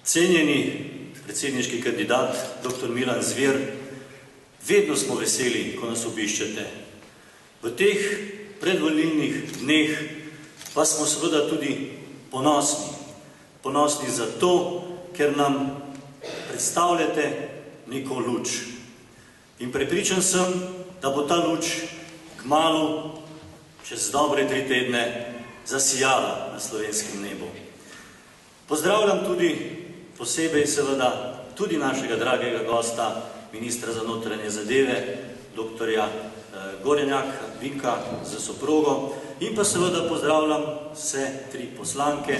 Cenjeni predsedniški kandidat, dr. Milan Zver, vedno smo veseli, ko nas obiščete. V teh predvolilnih dneh pa smo seveda tudi ponosni. Ponosni zato, ker nam predstavljate neko luč. In prepričan sem, da bo ta luč kmalu, čez dobre 3 tedne, zasijala na slovenskem nebu. Pozdravljam tudi posebej seveda tudi našega dragega gosta, ministra za notranje zadeve, doktorja Gorenjaka Vinka za soprogo, in pa seveda pozdravljam vse 3 poslanke,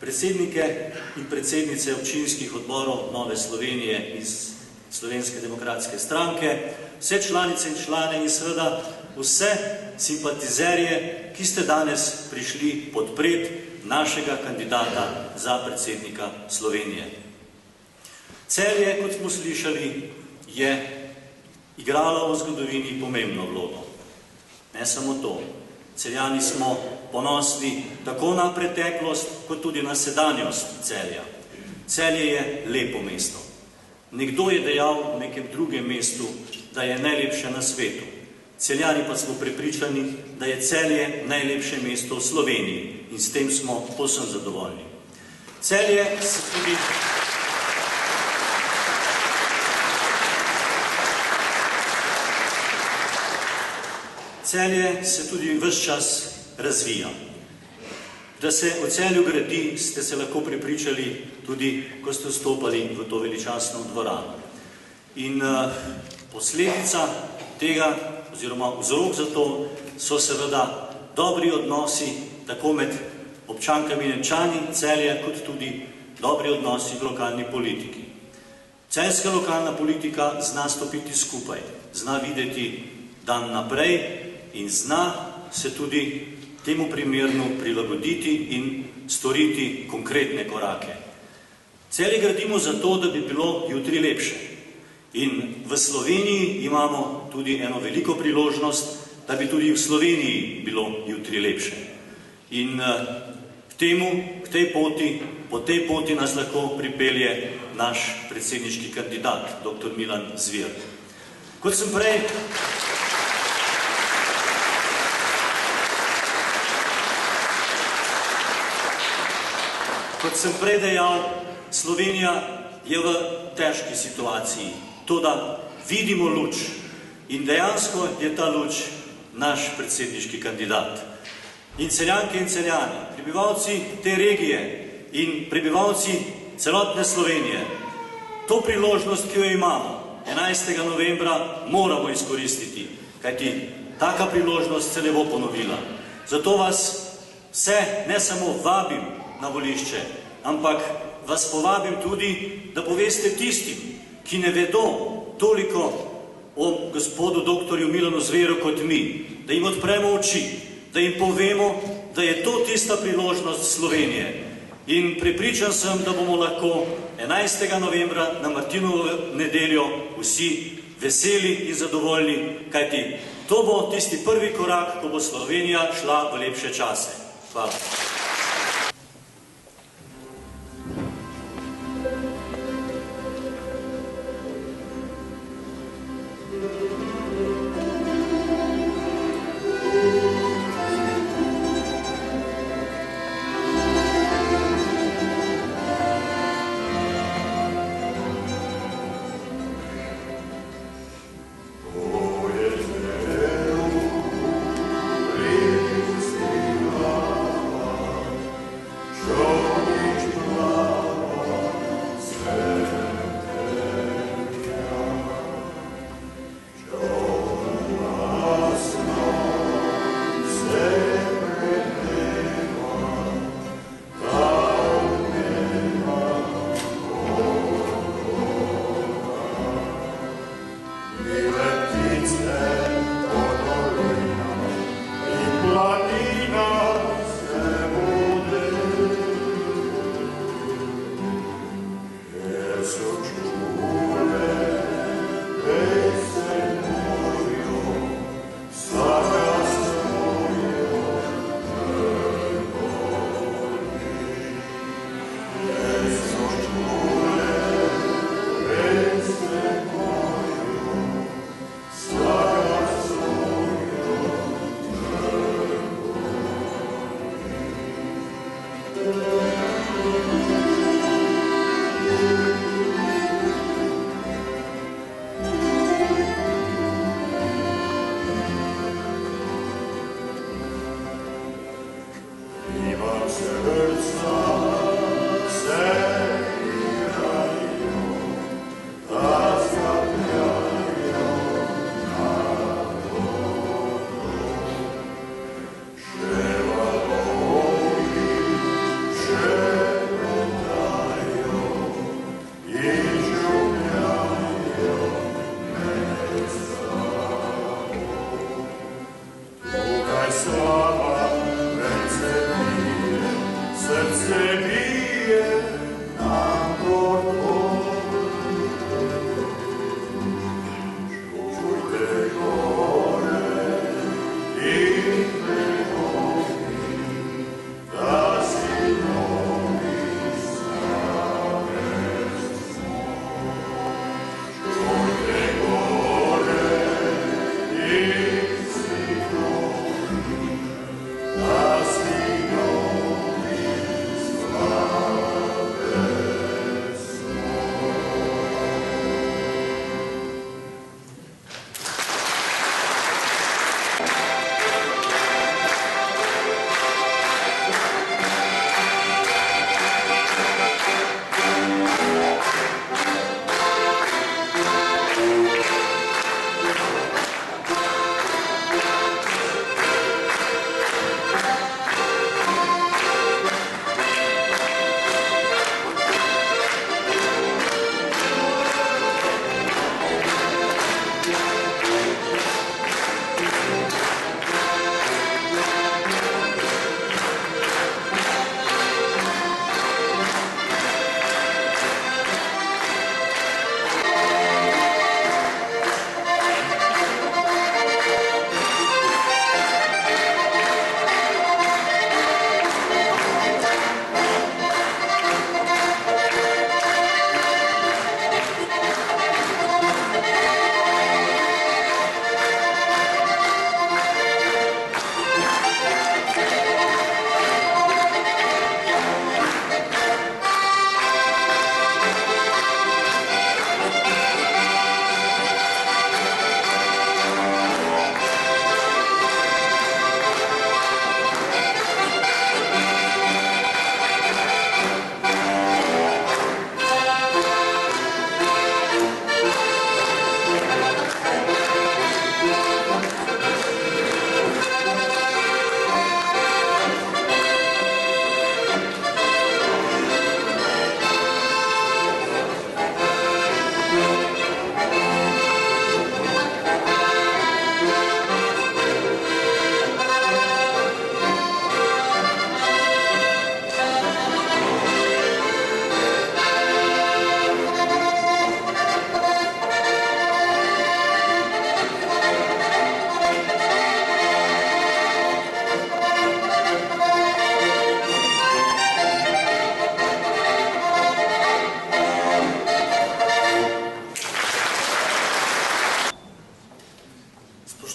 predsednike in predsednice občinskih odborov Nove Slovenije iz Slovenske demokratske stranke, vse članice in člane in seveda vse simpatizerje, ki ste danes prišli podpreti našega kandidata za predsednika Slovenije. Celje, kot smo slišali, je igralo v zgodovini pomembno vlogo. Ne samo to. Celjani smo ponosni tako na preteklost, kot tudi na sedanjost Celja. Celje je lepo mesto. Nekdo je dejal v nekem drugem mestu, da je najlepše na svetu. Celjani pa smo prepričani, da je Celje najlepše mesto v Sloveniji in s tem smo povsem zadovoljni. Celje se tudi ves čas razvija. Da se v Celju gradi, ste se lahko prepričali tudi, ko ste vstopali v to veličastno dvorano. In posledica tega, oziroma vzrok za to, so seveda dobri odnosi tako med občankami in občani Celja, kot tudi dobri odnosi v lokalni politiki. Celjska lokalna politika zna stopiti skupaj, zna videti dan naprej in zna se tudi temu primerno prilagoditi in storiti konkretne korake. Celje gradimo zato, da bi bilo jutri lepše. In v Sloveniji imamo tudi eno veliko priložnost, da bi tudi v Sloveniji bilo jutri lepše. In po tej poti nas lahko pripelje naš predsedniški kandidat, dr. Milan Zver. Kot sem prej dejal, Slovenija je v težki situaciji. Toda vidimo luč in dejansko je ta luč naš predsedniški kandidat. In celjanke in celjani, prebivalci te regije in prebivalci celotne Slovenije, to priložnost, ki jo imamo 11. novembra, moramo izkoristiti, kajti taka priložnost se ne bo ponovila. Zato vas vse ne samo vabim na volišče, ampak vas povabim tudi, da poveste tistim, ki ne vedo toliko o gospodu doktorju Milanu Zveru kot mi, da jim odpremo oči, da jim povemo, da je to tista priložnost Slovenije. In prepričan sem, da bomo lahko 11. novembra na Martinovo nedeljo vsi veseli in zadovoljni, kajti to bo tisti prvi korak, ko bo Slovenija šla v lepše čase. Hvala.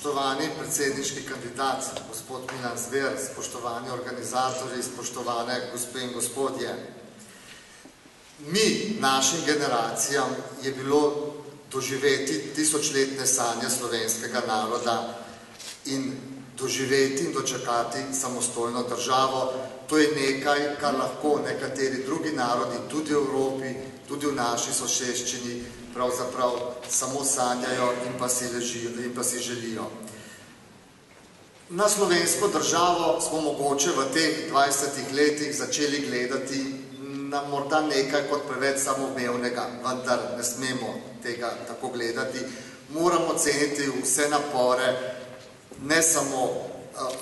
Spoštovani predsedniški kandidat, gospod Milan Zver, spoštovani organizatorji, spoštovane gospe in gospodje. Mi, našim generacijam, je bilo doživeti tisočletne sanje slovenskega naroda in doživeti in dočakati samostojno državo. To je nekaj, kar lahko nekateri drugi narodi, tudi v Evropi, tudi v naši soseščini, pravzaprav samo sanjajo in pa si želijo. Na slovensko državo smo mogoče v teh 20 letih začeli gledati na morda nekaj kot preveč samoumevnega, vendar ne smemo tega tako gledati. Moramo ceniti vse napore, ne samo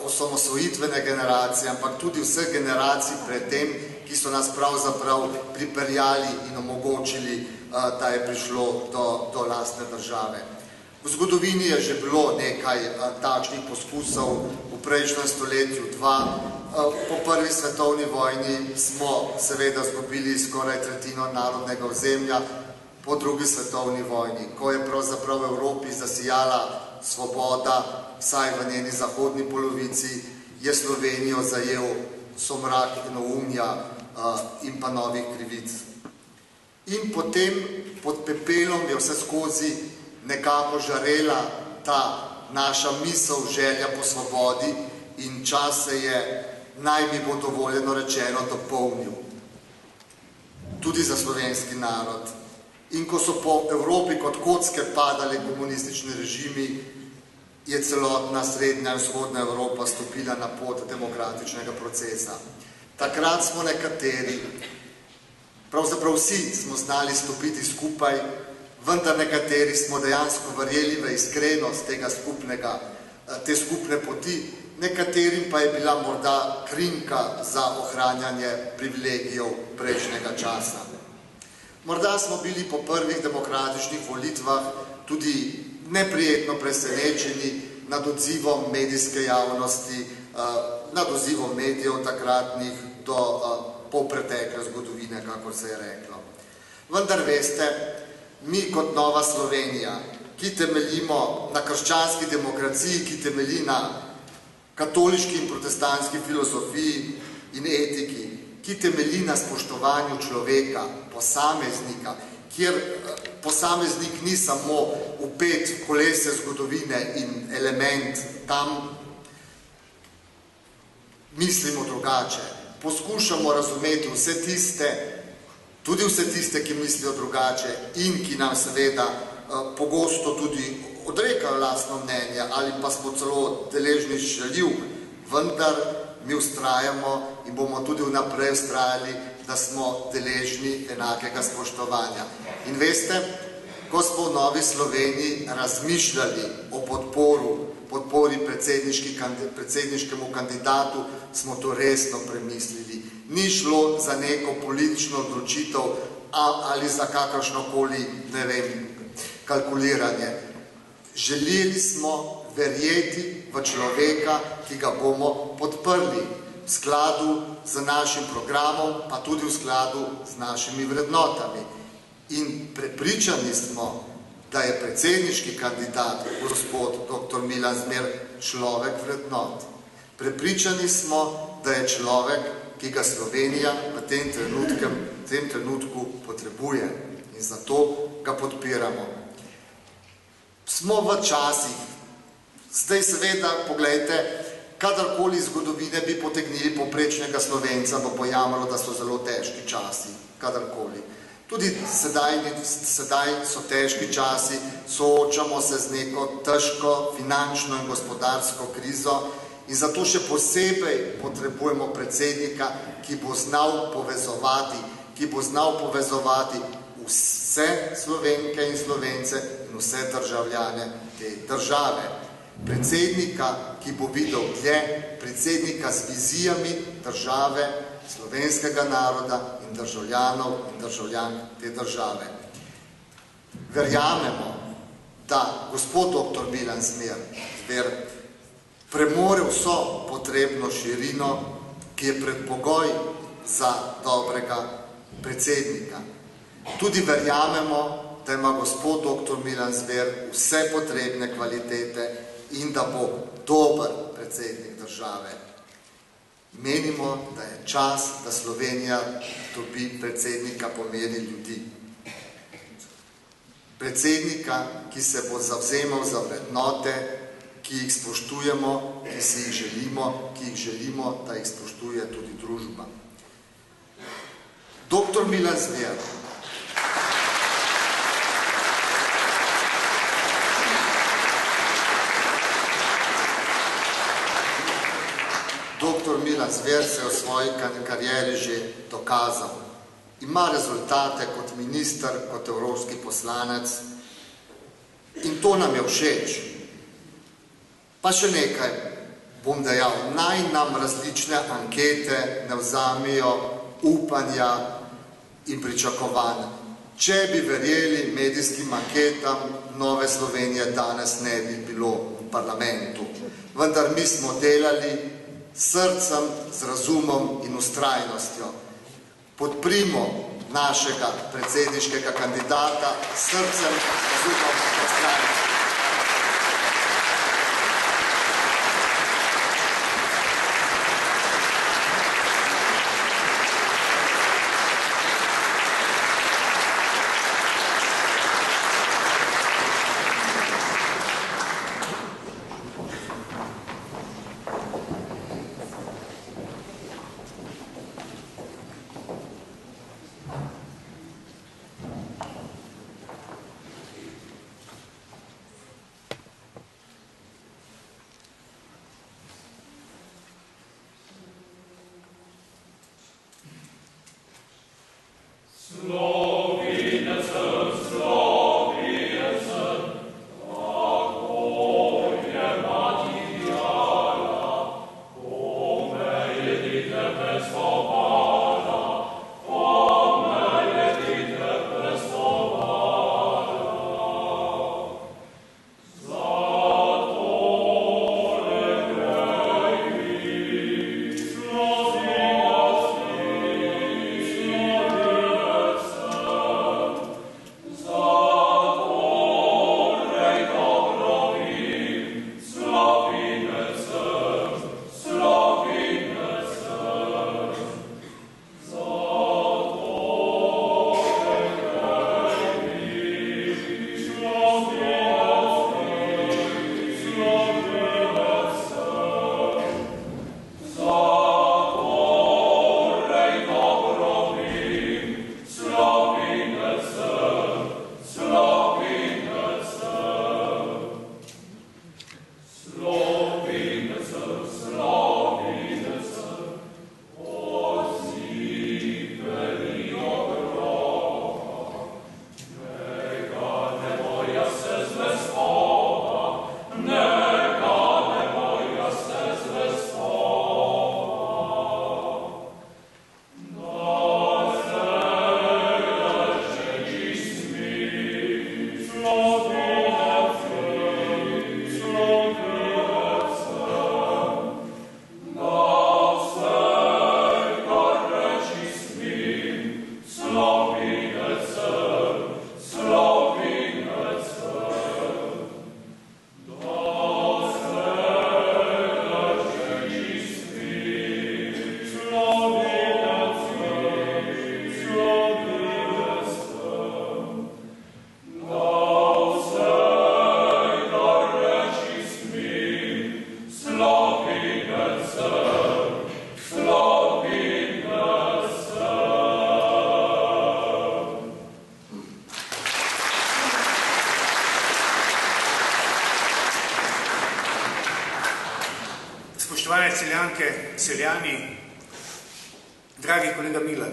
osamosvojitvene generacije, ampak tudi vseh generacij pred tem, ki so nas pravzaprav pripeljali in omogočili, da je prišlo do lastne države. V zgodovini je že bilo nekaj takšnih poskusov, v prejšnjem stoletju 2. Po prvi svetovni vojni smo seveda izgubili skoraj tretjino narodnega ozemlja, po drugi svetovni vojni, ko je pravzaprav v Evropi zasijala svoboda, vsaj v njeni zahodni polovici, je Slovenijo zajel somrak enoumja in pa novih krivic. In potem pod pepelom je vse skozi nekako žarela ta naša misel, želja po svobodi in čas se je naj mi bo dovoljeno rečeno dopolnil. Tudi za slovenski narod. In ko so po Evropi kot kocke padali komunistični režimi, je celotna srednja in vzhodna Evropa stopila na pot demokratičnega procesa. Takrat smo nekateri, pravzaprav vsi smo znali stopiti skupaj, vendar nekateri smo dejansko verjeli v iskrenost te skupne poti, nekaterim pa je bila morda krinka za ohranjanje privilegijev prejšnjega časa. Morda smo bili po prvih demokratičnih volitvah tudi neprijetno presenečeni nad odzivom medijske javnosti, nad odzivom medijev takratnih do polpretekle zgodovine, kako se je reklo. Vendar veste, mi kot Nova Slovenija, ki temeljimo na krščanski demokraciji, ki temelji na katoliški in protestantski filozofiji in etiki, ki temelji na spoštovanju človeka, posameznika, kjer posameznik ni samo vpet v kolesje zgodovine in element, tam mislimo drugače. Poskušamo razumeti vse tiste, tudi vse tiste, ki mislijo drugače in ki nam seveda pogosto tudi odrekajo lastno mnenje ali pa smo celo deležni šaljiv, vendar mi vztrajamo in bomo tudi vnaprej vztrajali, da smo deležni enakega spoštovanja. In veste, ko smo v Novi Sloveniji razmišljali o podpori predsedniškemu kandidatu, smo to resno premislili. Ni šlo za neko politično odločitev ali za kakršnokoli, ne vem, kalkuliranje. Želeli smo verjeti v človeka, ki ga bomo podprli v skladu z našim programom, pa tudi v skladu z našimi vrednotami. In prepričani smo, da je predsedniški kandidat, gospod dr. Milan Zver, človek vrednot. Prepričani smo, da je človek, ki ga Slovenija v tem trenutku potrebuje. In zato ga podpiramo. Smo v časih, zdaj seveda, poglejte, kadarkoli iz zgodovine bi potegnili povprečnega Slovenca, bo pojamalo, da so zelo težki časi, kadarkoli. Tudi sedaj so težki časi, soočamo se z neko težko finančno in gospodarsko krizo in zato še posebej potrebujemo predsednika, ki bo znal povezovati vse Slovenke in Slovence in vse državljane te države. Predsednika, ki bo videl dlje, predsednika z vizijami države, slovenskega naroda in državljanov in državljank te države. Verjamemo, da gospod dr. Milan Zver premore vso potrebno širino, ki je predpogoj za dobrega predsednika. Tudi verjamemo, da ima gospod dr. Milan Zver vse potrebne kvalitete in da bo dober predsednik države. Menimo, da je čas, da Slovenija dobi predsednika po meri ljudi. Predsednika, ki se bo zavzemal za vrednote, ki jih spoštujemo, ki si jih želimo, ki jih želimo, da jih spoštuje tudi družba. Dr. Milan Zver. Dr. Milan Zver se je v svoji karieri že dokazal. Ima rezultate kot minister, kot evropski poslanec in to nam je všeč. Pa še nekaj bom dejal, naj nam različne ankete ne vzamejo upanja in pričakovanj. Če bi verjeli medijskim anketam, Nove Slovenije danes ne bi bilo v parlamentu. Vendar mi smo delali s srcem, z razumom in vztrajnostjo. Podprimo našega predsedniškega kandidata s srcem, razumom in vztrajnostjo. Celjanke, Celjani, dragi kolega Milan,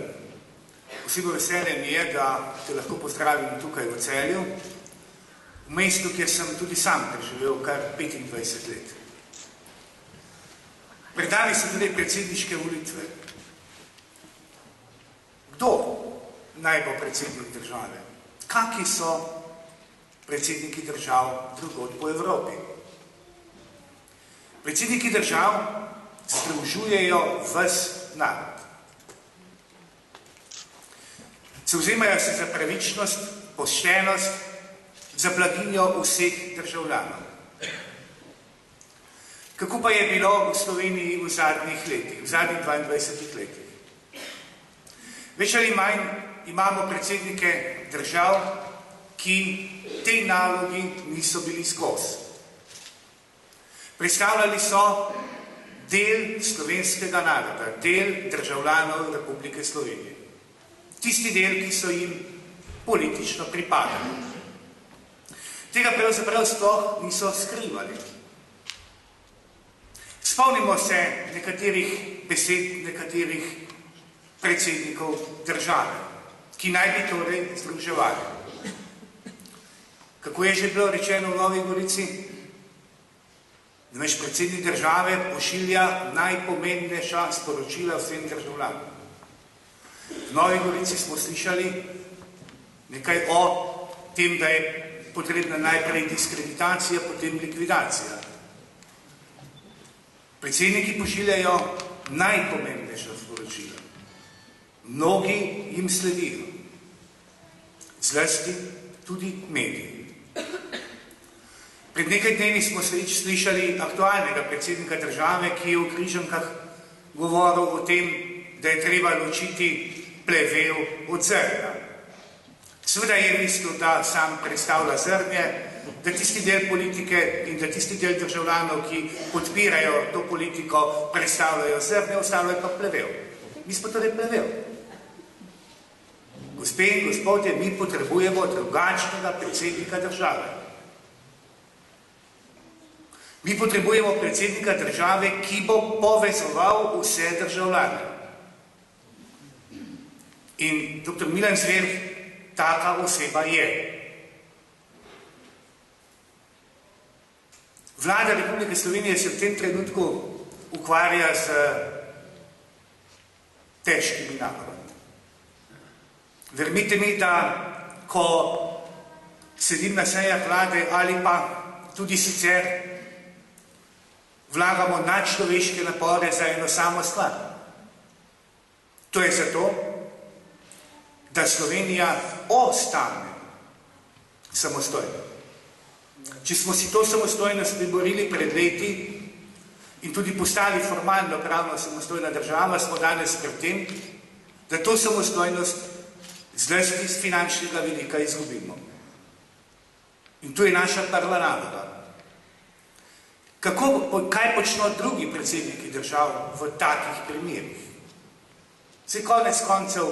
posebno veselje mi je, da te lahko pozdravim tukaj v Celju, v mestu, kjer sem tudi sam preživel kar 25 let. Pred nami so tudi predsedniške volitve. Kdo naj bo predsednik države? Kaki so predsedniki držav drugod po Evropi? Predsedniki držav združujejo ves narod. Zavzemajo se za pravičnost, poštenost, za blaginjo vseh državljanov. Kako pa je bilo v Sloveniji v zadnjih letih, v zadnjih 22 letih? Več ali manj imamo predsednike držav, ki tej nalogi niso bili skozi. Predstavljali so del slovenskega naroda, del državljanov Republike Slovenije. Tisti del, ki so jim politično pripadali. Tega pravzaprav sploh niso skrivali. Spomnimo se nekaterih besed, nekaterih predsednikov države, ki naj bi torej združevali. Kako je že bilo rečeno v Novi Gorici? Naš predsednik države pošilja najpomembnejša sporočila vsem državljanom. V Novi Gorici smo slišali nekaj o tem, da je potrebna najprej diskreditacija, potem likvidacija. Predsedniki pošiljajo najpomembnejša sporočila. Mnogi jim sledijo. Zlasti tudi mediji. Pred nekaj dnevi smo slišali aktualnega predsednika države, ki je v Križankah govoril o tem, da je treba ločiti plevel od zrnja. Seveda je mislil, da sam predstavlja zrnje, da tisti del politike in da tisti del državljanov, ki podpirajo to politiko, predstavljajo zrnje, ostavljajo pa plevel. Mi smo torej plevel. Gospe in gospodje, mi potrebujemo drugačnega predsednika države. Mi potrebujemo predsednika države, ki bo povezoval vse državljane. In dr. Milan Zver taka oseba je. Vlada Republike Slovenije se v tem trenutku ukvarja z težkimi nalogami. Verjemite mi, da ko sedim na sejah vlade ali pa tudi sicer vlagamo nadčloveške napore za eno samo stvar. To je zato, da Slovenija ostane samostojna. Če smo si to samostojnost priborili pred leti in tudi postali formalno pravno samostojna država, smo danes pred tem, da to samostojnost zlasti iz finančnega vidika izgubimo. In to je naša prva naloga. Kaj počno drugi predsedniki držav v takih primerih? Se konec koncev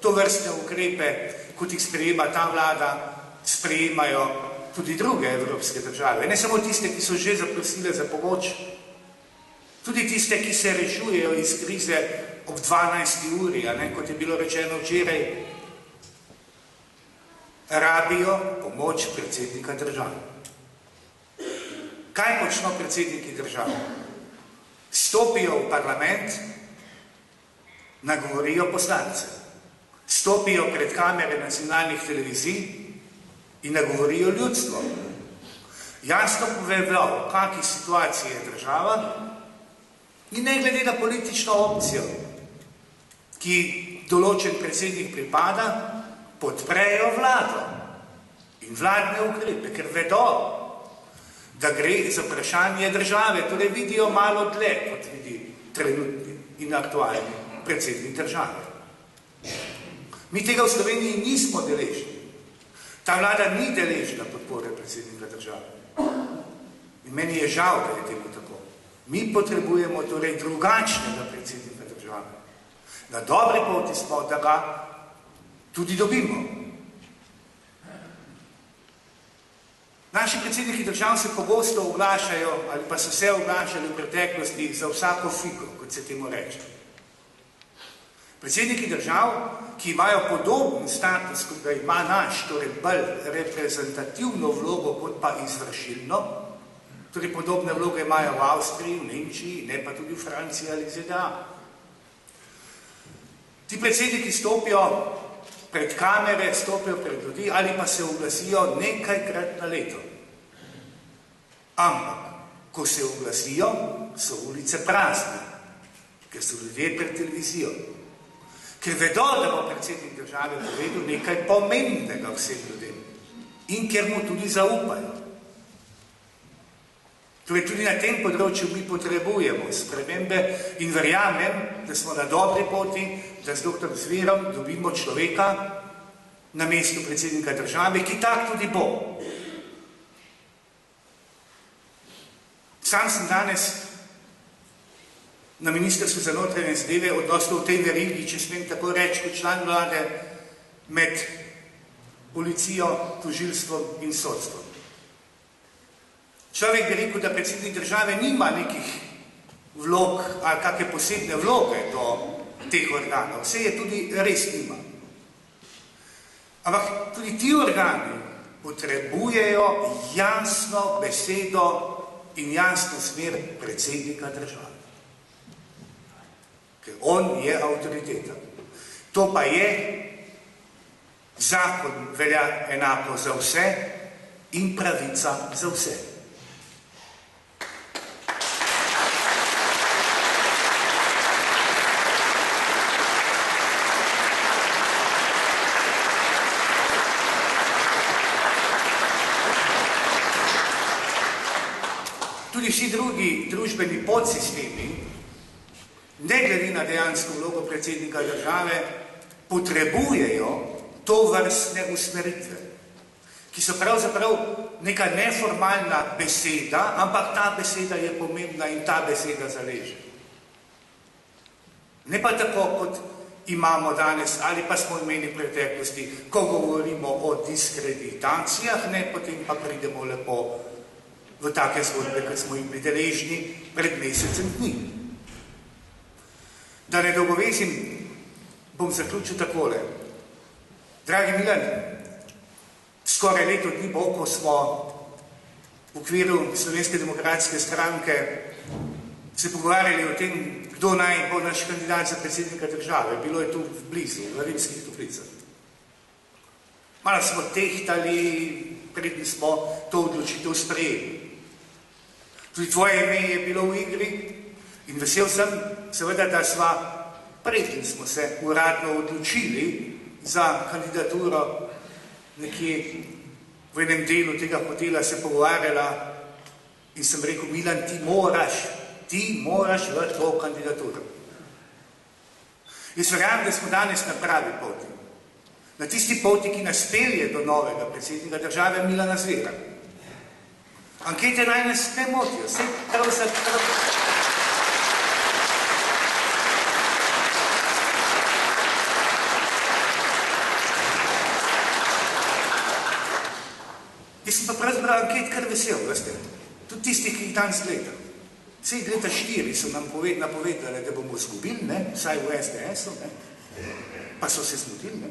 to vrstne ukrepe, kot jih sprejema ta vlada, sprejemajo tudi druge evropske države. Ne samo tiste, ki so že zaprosile za pomoč, tudi tiste, ki se rešujejo iz krize ob 12. uri, kot je bilo rečeno včeraj, rabijo pomoč predsednika države. Kaj počno predsedniki države? Stopijo v parlament, nagovorijo poslance. Stopijo pred kamere nacionalnih televizij in nagovorijo ljudstvo. Jasno povedo, v kakšni situaciji je država in ne glede na politično opcijo, ki določen predsednik pripada, podprejo vlado in vladne ukrepe, ker vedo, da gre za vprašanje države, torej vidijo malo dlje, kot vidi trenutni in aktualni predsednik države. Mi tega v Sloveniji nismo deležni. Ta vlada ni deležna podpore predsednika države. In meni je žal, da je temu tako. Mi potrebujemo torej drugačnega predsednika države. Na dobre poti smo, da ga tudi dobimo. Naši predsedniki držav se pogosto oglašajo ali pa so se oglašali v preteklosti za vsako figo, kot kot se temu reče. Predsedniki držav, ki imajo podoben status, kot ga ima naš, torej bolj reprezentativno vlogo, kot pa izvršilno, torej podobne vloge imajo v Avstriji, v Nemčiji, ne pa tudi v Franciji ali ZDA. Ti predsedniki stopijo pred kamere, stopijo pred ljudi ali pa se oglasijo nekajkrat na leto. Ampak, ko se oglasijo, so ulice prazne, ker so ljudje pred televizijo. Ker vedo, da bo predsednik države povedal nekaj pomembnega vsem ljudem in ker mu tudi zaupajo. Torej, tudi na tem področju mi potrebujemo spremembe in verjamem, da smo na dobri poti, da z dr. Zverom dobimo človeka na mestu predsednika države, ki tak tudi bo. Sam sem danes na Ministrstvu za notranje zadeve odnosno v tej verigi, če smem tako reči, kot član vlade, med policijo, tožilstvom in sodstvom. Človek bi rekel, da predsednik države nima nekih vlog ali kakšne posebne vloge do teh organov. Vse je tudi res nima. Ampak tudi ti organi potrebujejo jasno besedo in jasno smer predsednika države. Ker on je avtoriteta. To pa je, zakon velja enako za vse in pravica za vse. Tudi vsi drugi družbeni podsistemi, ne glede na dejansko vlogo predsednika države, potrebujejo tovrstne usmeritve, ki so pravzaprav neka neformalna beseda, ampak ta beseda je pomembna in ta beseda zaleže. Ne pa tako, kot imamo danes ali pa smo imeli v preteklosti, ko govorimo o diskreditacijah, ne, potem pa pridemo lepo v take zgodbe, kot smo jih bili deležni pred mesecem dni. Da ne dolgovezim, bom zaključil takole. Dragi Milan, skoraj leto dni bo, ko smo v okviru Slovenske demokratske stranke se pogovarjali o tem, kdo naj bo naš kandidat za predsednika države. Bilo je tu blizu, v Rimskih Toplicah. Malo smo tehtali, predtem smo to odločitev sprejeli. Tudi tvoje ime je bilo v igri in vesel sem, seveda, da sva, predtem smo se uradno odločili za kandidaturo, nekje v enem delu tega hotela se pogovarjala in sem rekel, Milan, ti moraš v to kandidaturo. Jaz verjamem, da smo danes na pravi poti. Na tisti poti, ki nas pelje do novega predsednika države Milana Zvera. Ankete naj nas ne motijo, vse pravzaprav. Jaz sem pa pravzaprav anket kar vesel, veste. Tudi tistih, ki jih danes gledam. Vse leta 4 so nam napovedali, da bomo izgubili, ne, vsaj v SDS-u, ne, pa so se zmotili, ne.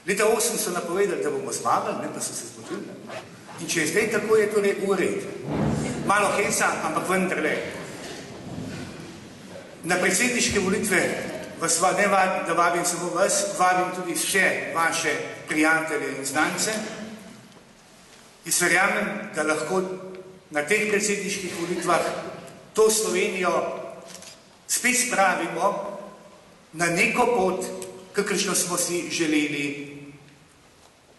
Leta 8 so napovedali, da bomo zmagali, ne, pa so se zmotili, ne. In če je zdaj tako, je torej v redu. Malo heca, ampak vendarle. Na predsedniške volitve vas ne vabim, da vabim samo vas, vabim tudi še vaše prijatelje in znance. Jaz verjamem, da lahko na teh predsedniških volitvah to Slovenijo spet spravimo na neko pot, kakršno smo si želeli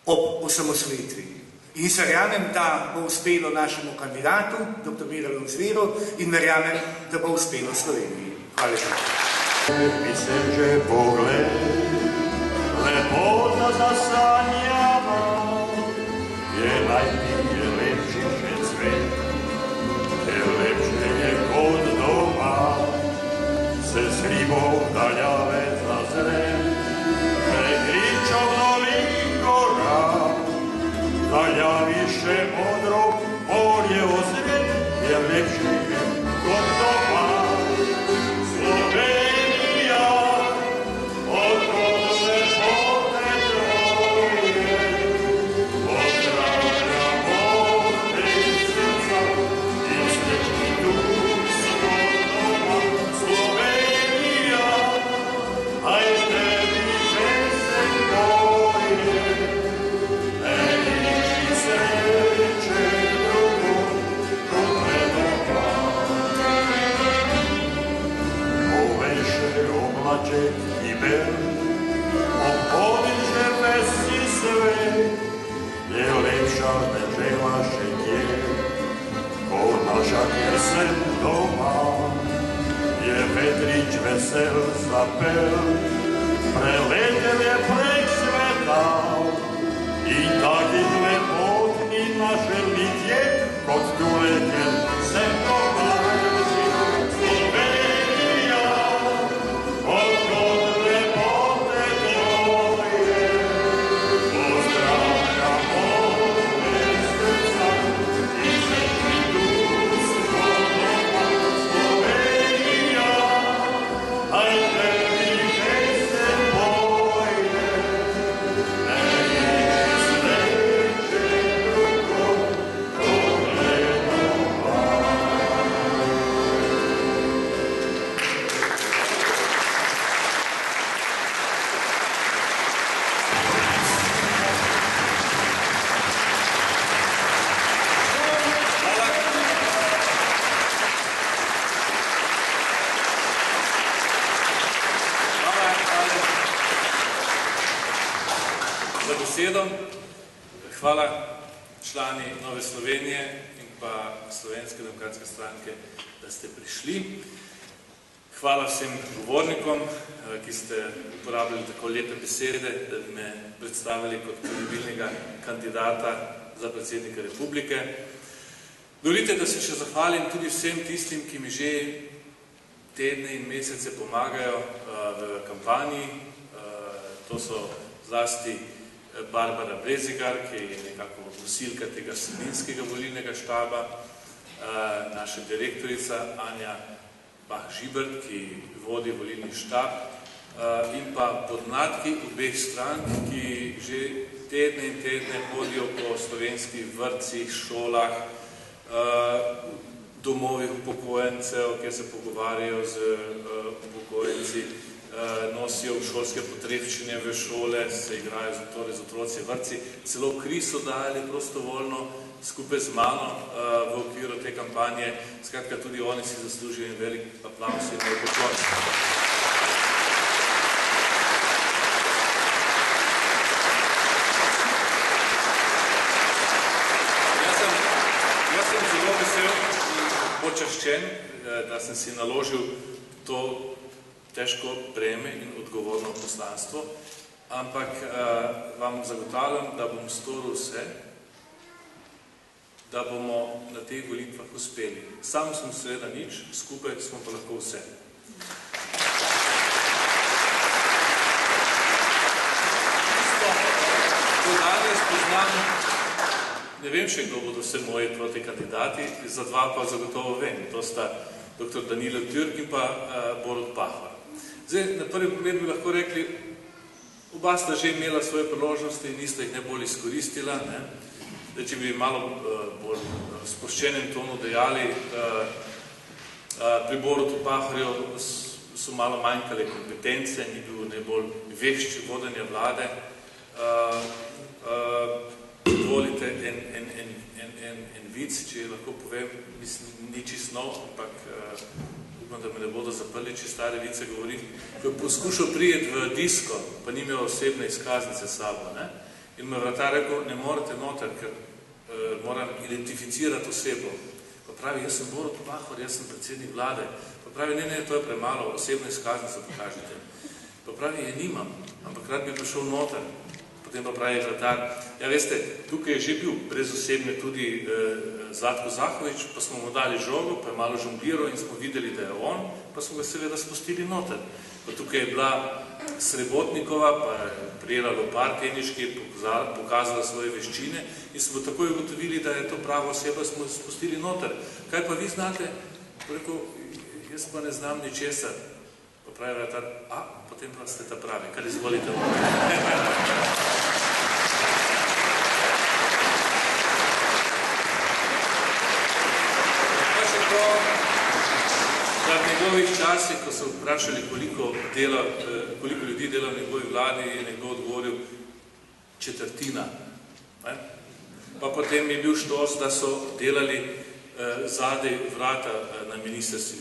ob osamosvojitvi. In verjamem, da bo uspelo našemu kandidatu, dr. Milanu Zveru, in verjamem, da bo uspelo Sloveniji. Hvala lepa. Mislim, že pogled, lepota zasanjava, je najlepši še cvet, ker lepše je kot doma, se s ribov daljave zazre, prekričal novih gora, daljavi še modro polje ozret, je lepše kot doma. plače i bel, obhodim že vesi svet, je lepša dežela še kje, ko naša jesen doma, je vetrič vesel zapel, preletel je prek sveta, in takih lepotni naše litje, kot tu letel se doma. Hvala člani Nove Slovenije in pa Slovenske demokratske stranke, da ste prišli. Hvala vsem govornikom, ki ste uporabljali tako lepe besede, da bi me predstavili kot kredibilnega kandidata za predsednika republike. Dovolite, da se še zahvalim tudi vsem tistim, ki mi že tedne in mesece pomagajo v kampanji. To so zlasti Barbara Brezigar, ki je nekako nosilka tega vsebinskega volilnega štaba, naša direktorica Anja Bah-Žibert, ki vodi volilni štab, in pa podmladki obeh strank, ki že tedne in tedne hodijo po slovenskih vrtcih, šolah, domovih upokojencev, kjer se pogovarjajo z upokojenci, nosijo šolske potrebščine v šole, se igrajo z otroci vrtci, celo kri so dali prostovoljno skupaj z mano v okviru te kampanje. Skratka, tudi oni si zaslužijo in velik aplavz in velik poklon. Jaz sem zelo vesel in počaščen, da sem si naložil to težko breme in odgovorno poslanstvo, ampak vam zagotavljam, da bom storil vse, da bomo na teh volitvah uspeli. Sam sem seveda nič, skupaj smo pa lahko vse. Ko danes poznam, ne vem še, kdo bodo vse moji proti kandidati, za dva pa zagotovo vem. To sta dr. Danilo Türk in pa Borut Pahor. Zdaj, na prvi pogled bi lahko rekli, oba sta že imela svoje priložnosti in nista jih najbolj izkoristila. Zdaj, če bi malo bolj sproščenem tonu dejali, pri Borutu Pahorju so malo manjkale kompetence, ni bil najbolj vešč vodenja vlade. Dovolite en vic, če lahko povem, mislim, ni čisto nov, ampak da me ne bodo zaprli, če stare vice govorim, ko je poskušal prijeti v disko, pa ni imel osebne izkaznice s sabo, in me vratar rekel, ne morete noter, ker moram identificirati osebo. Pa pravi, jaz sem Borut Pahor, jaz sem predsednik vlade. Pa pravi, ne, to je premalo, osebno izkaznico pokažite. Pa pravi, je nimam, ampak rad bi prišel noter. Potem pa pravi vratar, ja veste, tukaj je že bil brez osebne tudi Zlatko Zahovič, pa smo mu dali žogo, pa je malo žongliral in smo videli, da je on, pa smo ga seveda spustili noter. Pa tukaj je bila Srebotnikova, pa je prijela lopar teniški, pokazala svoje veščine in smo takoj ugotovili, da je to prava oseba, smo spustili noter. Kaj pa vi znate? Rekel, jaz pa ne znam ničesar. Pa pravi vratar, potem pa ste ta pravi, kar izvolite. V njegovih časih, ko so vprašali, koliko ljudi dela v njegovi vladi, je nekdo odgovoril četrtina. Pa potem je bil štos, da so delali zadaj vrata na ministrstvi,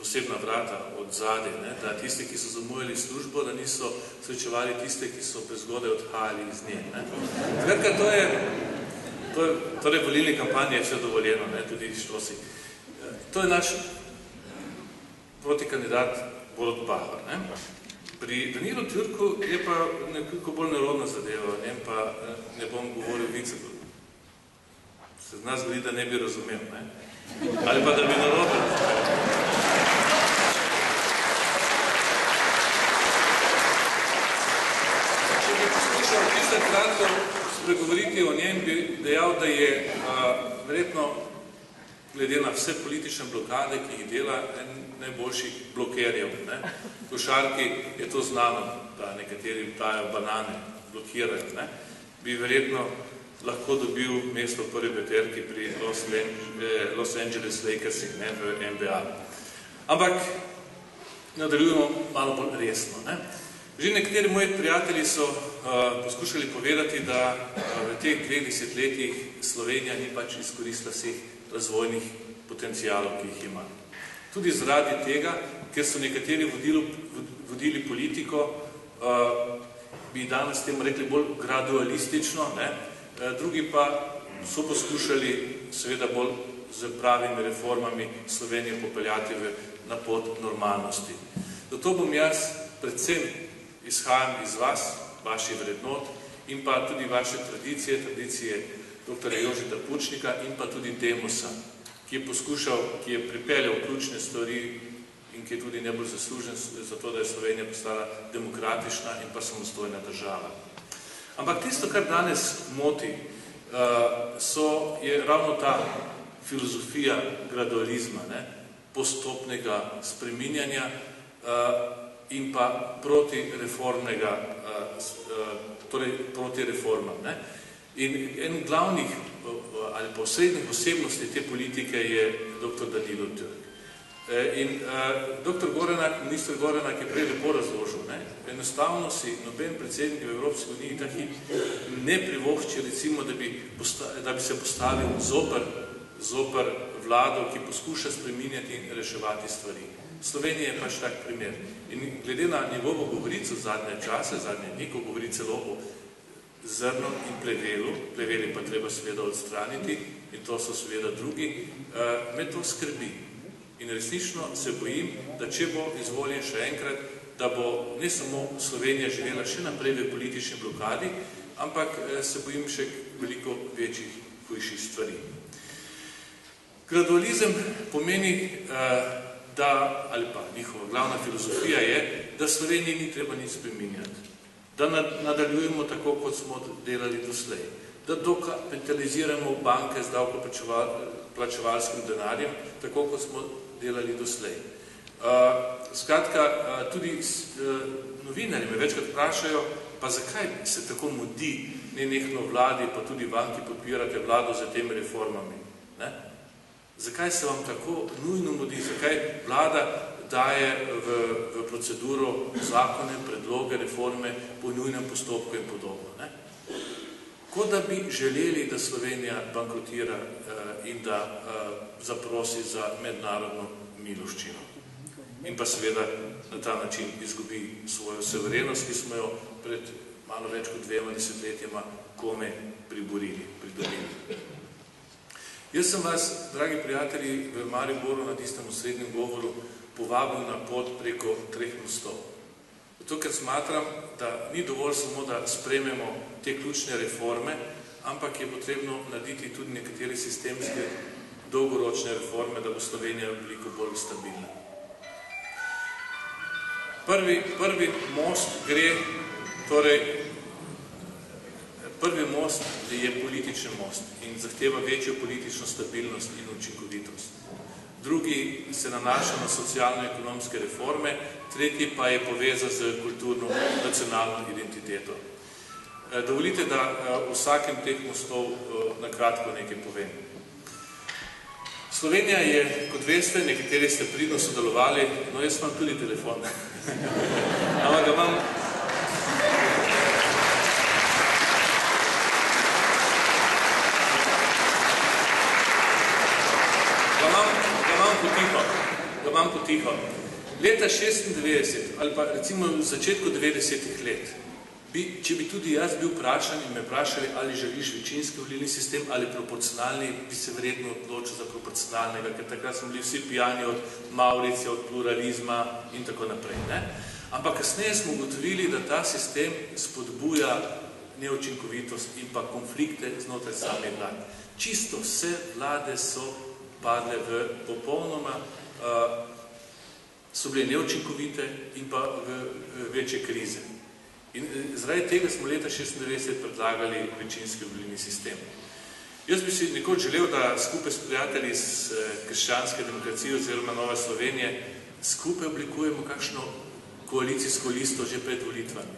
posebna vrata od zadaj, da tisti, ki so zamujali službo, da niso srečevali tiste, ki so prezgodaj odhajali iz nje. Tverka, torej volilni kampanji je vse dovoljeno, tudi štosi. To je naš protikandidat Borut Pahor. Pri Danilu Türku je pa nekako bolj nerodna zadeva, pa ne bom govoril vice. Se z nas zgodi, da ne bi razumel, ali pa da bi narobe razumel. Če bi poslušal čisto kratko spregovoriti o njem, bi dejal, da je verjetno glede na vse politične blokade, ki jih dela, en najboljših blokerjev. V košarki je to znano, da nekateri dajo banane, blokirajo. Bi verjetno lahko dobil mesto v prvi peterki pri Los Angeles Lakersih v NBA. Ampak nadaljujemo malo bolj resno. Že nekateri moji prijatelji so poskušali povedati, da v teh 2 desetletjih Slovenija ni pač izkoristila vseh razvojnih potencijalov, ki jih ima. Tudi zaradi tega, ker so nekateri vodili politiko, bi danes temu rekli bolj gradualistično, drugi pa so poskušali seveda bolj z pravimi reformami Slovenijo popeljati na pot normalnosti. Zato bom jaz predvsem izhajam iz vas, vaših vrednot in pa tudi vaše tradicije dr. Jožeta Pučnika in pa tudi Demosa, ki je pripeljal ključne stvari in ki je tudi najbolj zaslužen za to, da je Slovenija postala demokratična in pa samostojna država. Ampak tisto, kar danes moti, je ravno ta filozofija gradualizma, postopnega spreminjanja in pa proti reformam. In en glavnih ali pa osrednjih osebnosti te politike je dr. Danilo Türk. In dr. Minister Gorenak je prej lepo razložil, enostavno si noben predsednik v Evropski uniji ta hip ne privošči, recimo, da bi se postavil zoper vlado, ki poskuša spreminjati in reševati stvari. Slovenija je pač tak primer. In glede na njegovo govorico zadnje čase, zadnje dni, ko govori celo o zrno in plevelu, pleveli pa treba seveda odstraniti in to so seveda drugi, me to skrbi. In resnično se bojim, da če bo izvoljen še enkrat, da bo ne samo Slovenija živela še naprej v politični blokadi, ampak se bojim še veliko večjih, hujših stvari. Gradualizem pomeni, ali pa njihova glavna filozofija je, da Sloveniji ni treba nič spreminjati, da nadaljujemo tako, kot smo delali doslej, da dokapitaliziramo banke z davkoplačevalskim denarjem, tako, kot smo delali doslej. Skratka, tudi novinarji me večkrat vprašajo, pa zakaj se tako mudi nenehno vladi, pa tudi vam, ki podpirate vlado za temi reformami. Zakaj se vam tako nujno mudi, zakaj vlada daje v proceduro zakone, predloge, reforme po nujnem postopku in podobno. Kot da bi želeli, da Slovenija bankrotira in da zaprosi za mednarodno miloščino. In pa seveda na ta način izgubi svojo suverenost, ki smo jo pred malo več kot 2 desetletjema kome pridobili. Jaz sem vas, dragi prijatelji, v Mariboru na tistem osrednjem govoru povabil na pot preko 3 mostov. Zato, ker smatram, da ni dovolj samo, da sprejmemo te ključne reforme, ampak je potrebno narediti tudi nekatere sistemske dolgoročne reforme, da bo Slovenija veliko bolj stabilna. Prvi most je politični most in zahteva večjo politično stabilnost in učinkovitost. Drugi se nanaša na socialno-ekonomske reforme, tretji pa je povezan z kulturno nacionalno identiteto. Dovolite, da vsakem teh mostov na kratko nekaj povem. Slovenija je, kot veste, nekateri ste pridno sodelovali, no jaz imam tudi telefon. Ampak ga imam... Ga manj potiho. Leta 96 ali pa recimo v začetku 90-ih let, če bi tudi jaz bil vprašan in me vprašali, ali želiš večinski volilni sistem ali proporcionalni, bi se verjetno odločil za proporcionalnega, ker takrat smo bili vsi pijani od Maurice, od pluralizma in tako naprej. Ne? Ampak kasneje smo ugotovili, da ta sistem spodbuja neučinkovitost in pa konflikte znotraj same vlade. Čisto vse vlade so padle v popolnoma, so bile neučinkovite in pa v večje krize. In zaradi tega smo leta 96 predlagali večinski volilni sistem. Jaz bi si nekoč želel, da skupaj s prijatelji iz krščanske demokracije oziroma Nove Slovenije skupaj oblikujemo kakšno koalicijsko listo že pred volitvami.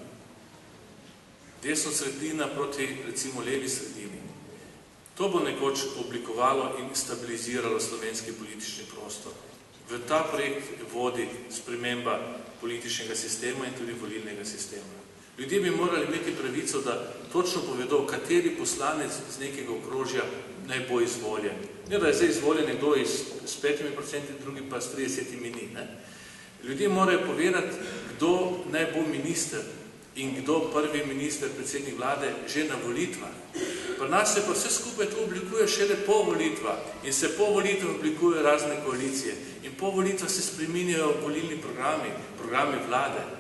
Desno sredina proti recimo levi sredini. To bo nekoč oblikovalo in stabiliziralo slovenski politični prostor. V ta projekt vodi sprememba političnega sistema in tudi volilnega sistema. Ljudje bi morali imeti pravico, da točno povedo, kateri poslanec z nekega okrožja naj bo izvoljen. Ne, da je zdaj izvoljen nekdo s 5%, drugi pa s 30% ni. Ne? Ljudje morajo povedati, kdo naj bo minister in kdo prvi minister, predsednik vlade, že na volitvah. Pri nas se pa vse skupaj to oblikuje šele po volitvah in se po volitvah oblikujejo razne koalicije. In po volitvah se spreminjajo volilni programi vlade.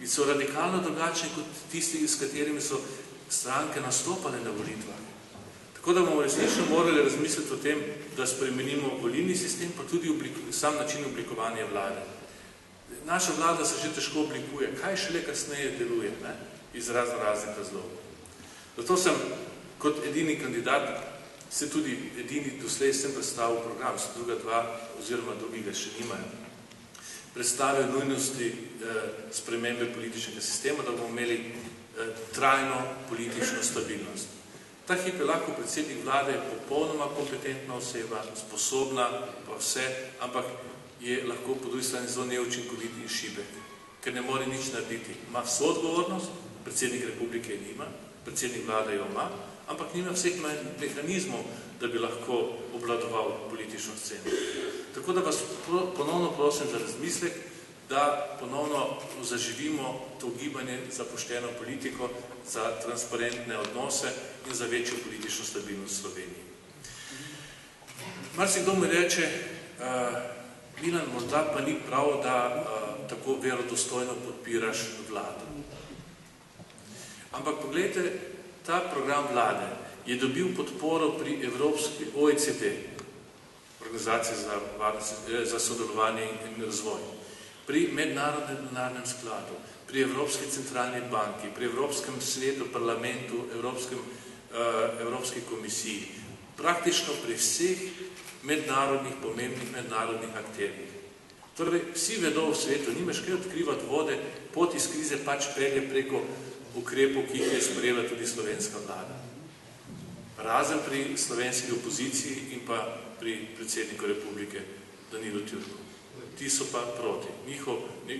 In so radikalno drugačni kot tisti, s katerimi so stranke nastopale na volitvah. Tako da bomo resnično morali razmisliti o tem, da spremenimo volilni sistem, pa tudi sam način oblikovanja vlade. Naša vlada se že težko oblikuje, kaj šele kasneje deluje, ne? Iz raznih razlogov. Zato sem kot edini kandidat, se tudi edini doslej sem predstavil program, druga dva oziroma drugega še nimajo. Predstavil nujnosti spremembe političnega sistema, da bomo imeli trajno politično stabilnost. Ta hip je lahko predsednik vlade popolnoma kompetentna oseba, sposobna pa vse, ampak je lahko po drugi strani zelo neučinkovit in šibek, ker ne more nič narediti. Ima vso odgovornost, predsednik republike nima, predsednik vlade jo ima, ampak nima vseh mehanizmov, da bi lahko obvladoval politično sceno. Tako da vas ponovno prosim za razmislek, da ponovno zaživimo to gibanje za pošteno politiko, za transparentne odnose in za večjo politično stabilnost v Sloveniji. Marsikdo mi reče, Milan, morda pa ni prav, da tako verodostojno podpiraš vlado. Ampak poglejte, ta program vlade je dobil podporo pri Evropski OECD, Organizacije za sodelovanje in razvoj, pri Mednarodnem denarnem skladu, pri Evropski centralni banki, pri Evropskem svetu, parlamentu, Evropski komisiji, praktično pri vseh pomembnih mednarodnih akterjih. Torej, vsi vedo v svetu, nimaš kaj odkrivati vode, pot iz krize pač pelje preko ukrepov, ki jih je sprejela tudi slovenska vlada. Razen pri slovenski opoziciji in pa pri predsedniku republike Danilu Türku. Ti so pa proti.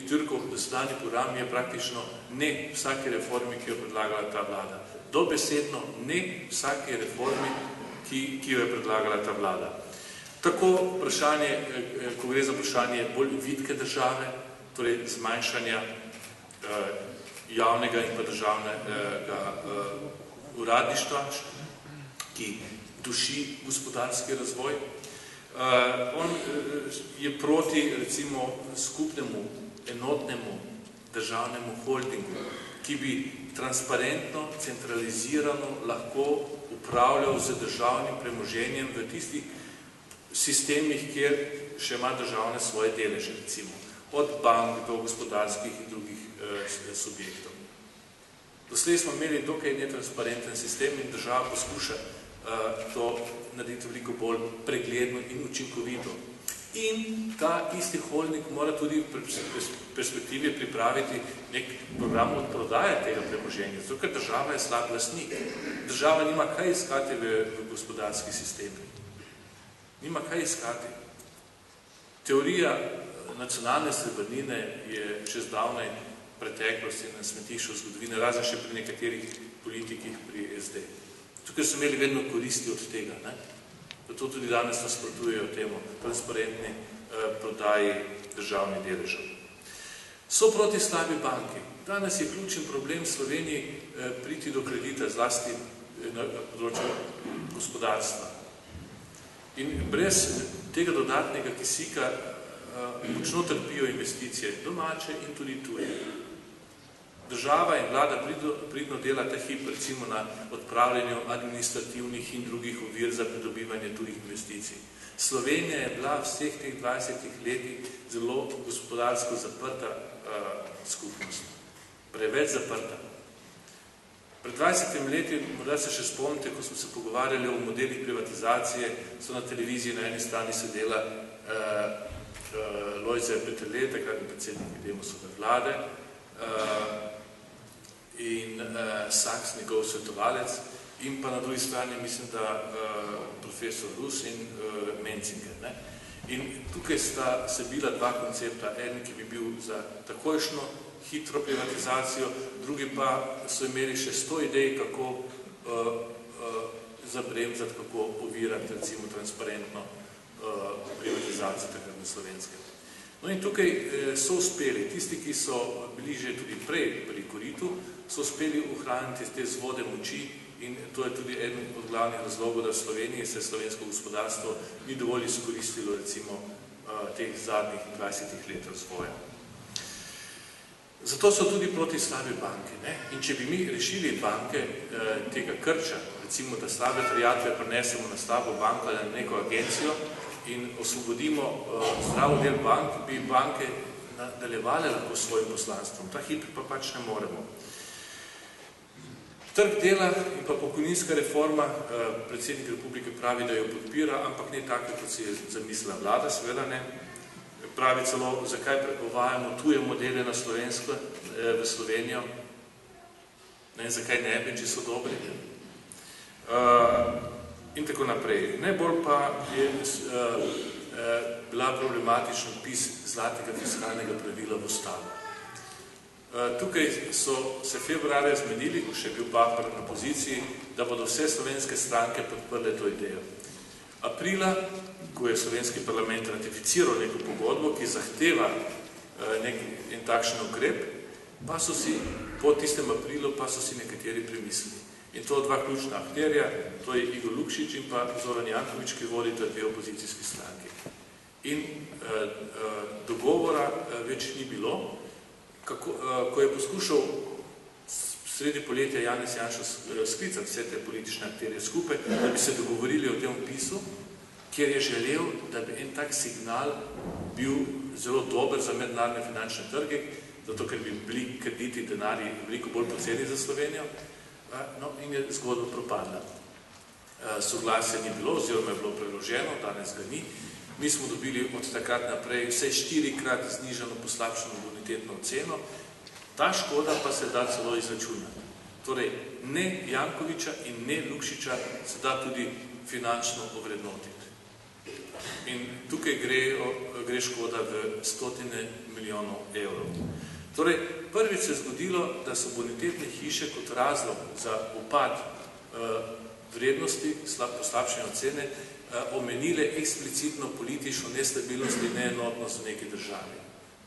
Türkov dosedanji program je praktično ne vsake reformi, ki jo predlagala ta vlada. Dobesedno ne vsake reformi, ki jo je predlagala ta vlada. Tako vprašanje, ko gre za vprašanje bolj vitke države, torej zmanjšanja javnega in pa državnega uradništva, ki duši gospodarski razvoj. On je proti recimo skupnemu, enotnemu državnemu holdingu, ki bi transparentno, centralizirano lahko upravljal z državnim premoženjem v tistih sistemih, kjer še ima državne svoje deleže, recimo, od bank do gospodarskih in drugih subjektov. Doslej smo imeli dokaj netransparenten sistem in država poskuša to narediti veliko bolj pregledno in učinkovito. In ta isti holding mora tudi v perspektivi pripraviti nek program od prodaje tega premoženja, zato ker država je slab lastnik. Država nima kaj iskati v gospodarski sistemi. Nima kaj iskati. Teorija nacionalne srebrnine je še zdavnaj preteklosti na smetišču zgodovine, razen še pri nekaterih politikih pri SD. Tukaj so imeli vedno koristi od tega. Zato tudi danes nasprotujejo temu transparentni prodaji državnih deležev. So proti slabi banki. Danes je ključen problem Sloveniji priti do kredita, zlasti na področju gospodarstva. In brez tega dodatnega kisika močno trpijo investicije, domače in tudi tuje. Država in vlada pridno dela ta hip recimo na odpravljanju administrativnih in drugih ovir za pridobivanje tujih investicij. Slovenija je bila v vseh teh 20 letih zelo gospodarsko zaprta skupnost. Preveč zaprta. Pred 20 leti, morda se še spomnite, ko smo se pogovarjali o modelih privatizacije, so na televiziji na eni strani sedela Lojze Peterle, takratni predsednik Demosove vlade, in Saks, njegov svetovalec, in pa na drugi strani, mislim, da profesor Rus in Menzinger. In tukaj sta se bila dva koncepta, en, ki bi bil za takojšno hitro privatizacijo, drugi pa so imeli še 100 idej, kako zabremzati, kako ovirati, recimo, transparentno privatizacijo takrat na Slovenskem. No in tukaj so uspeli, tisti, ki so bili že tudi prej pri koritu, so uspeli ohraniti te vzvode moči in to je tudi eden od glavnih razlogov, da v Sloveniji se slovensko gospodarstvo ni dovolj izkoristilo recimo teh zadnjih 20 let razvoja. Zato so tudi proti slabe banke. In če bi mi rešili banke tega krča, recimo, da slabe terjatve prenesemo na slabo banko ali na neko agencijo in osvobodimo zdrav del bank, bi banke nadaljevale lahko s svojim poslanstvom. Ta hip pa pač ne moremo. Trg dela in pa pokojninska reforma, predsednik republike pravi, da jo podpira, ampak ne tako, kot si je zamislila vlada, seveda ne. Pravi celo, zakaj uvajamo tuje modele na slovensko, v Slovenijo, ne, zakaj ne bi, če so dobri. In tako naprej. Najbolj pa je bila problematičen vpis zlatega fiskalnega pravila v ustavo. Tukaj so se februarja zmenili, ko še je bil Pahor na poziciji, da bodo vse slovenske stranke podprle to idejo. Aprila, ko je slovenski parlament ratificiral neko pogodbo, ki zahteva en takšen ukrep, pa so si po tistem aprilu pa so si nekateri premislili. In to dva ključna akterja, to je Igor Lukšič in pa Zoran Janković, ki vodita dve opozicijski stranki. In dogovora več ni bilo. Ko je poskušal sredi poletja Janez Janša sklicati vse te politične akterje skupaj, da bi se dogovorili o tem vpisu, kjer je želel, da bi en tak signal bil zelo dober za mednarodne finančne trge, zato ker bi bili krediti, denarji veliko bolj poceni za Slovenijo, no in je zgodba propadla. Soglasja ni bilo, oziroma je bilo preloženo, danes ga ni. Mi smo dobili od takrat naprej vse 4-krat znižano poslabšano bonitetno oceno, ta škoda pa se da celo izračunati. Torej, ne Jankovića in ne Lukšiča se da tudi finančno ovrednotiti. In tukaj gre škoda v 100 milijonov evrov. Torej, prvič se je zgodilo, da so bonitetne hiše kot razlog za upad vrednosti, poslabšanje ocene, omenile eksplicitno politično nestabilnost in neenotnost v neki državi.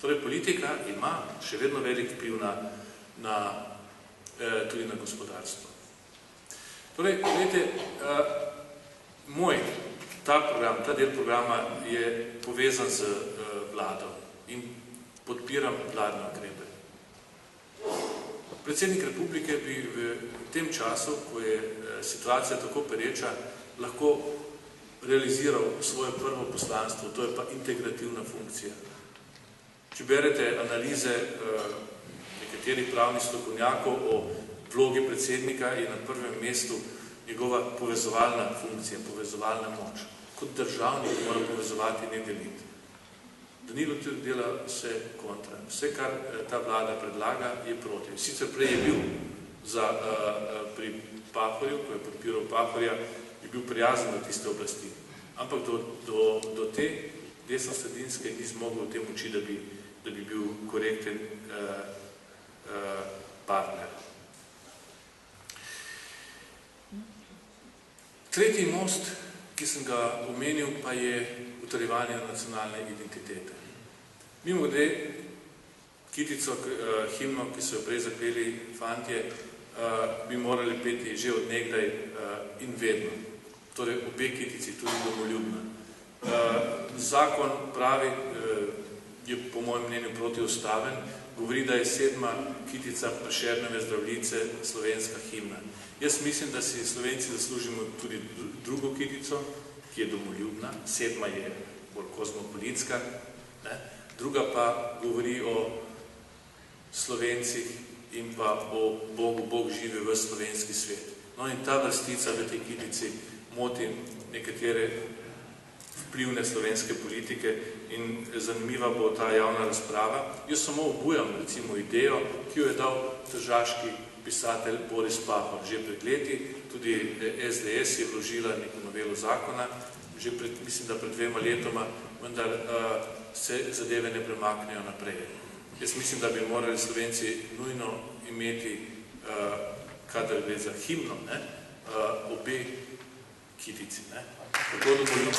Torej, politika ima še vedno velik vpliv tudi na gospodarstvo. Torej, gledajte, ta del programa je povezan z vlado in podpiram vladne ukrepe. Predsednik republike bi v tem času, ko je situacija tako pereča, lahko realiziral svoje prvo poslanstvo, to je pa integrativna funkcija. Če berete analize nekaterih pravnih strokovnjakov o vlogi predsednika, je na prvem mestu njegova povezovalna funkcija, povezovalna moč. Kot državnik mora povezovati, ne deliti. Danilo tudi dela vse kontra. Vse, kar ta vlada predlaga, je proti. Sicer prej je bil pri Pahorju, ko je podpiral Pahorja, je bil prijazen do tiste oblasti. Ampak do te desno-sredinske ni zmogel v tem moči, da bi bil korekten partner. Tretji most, ki sem ga omenil, pa je utrjevanje nacionalne identitete. Mimogrede, kitico, himno, ki so jo prej zapeli fantje, bi morali peti že od nekdaj in vedno. Torej, obe kitici, tudi domoljubna. Zakon pravi, je po mojem mnenju protiustaven, govori, da je 7. kitica Prešernove Zdravljice slovenska himna. Jaz mislim, da si Slovenci zaslužimo tudi drugo kitico, ki je domoljubna, 7. je bolj kozmopolitska, ne? Druga pa govori o Slovencih in pa o Bogu, Bog živi v slovenski svet. No in ta vrstica v tej kitici moti nekatere vplivne slovenske politike in zanimiva bo ta javna razprava. Jaz samo obujam recimo idejo, ki jo je dal tržaški pisatelj Boris Pahor že pred leti, tudi SDS je vložila neko novelo zakona, že mislim, da pred 2 letoma, vendar se zadeve ne premaknejo naprej. Jaz mislim, da bi morali Slovenci nujno imeti, kadar gre za himno, ne, obe kitici. Ne. Tako domoljubno.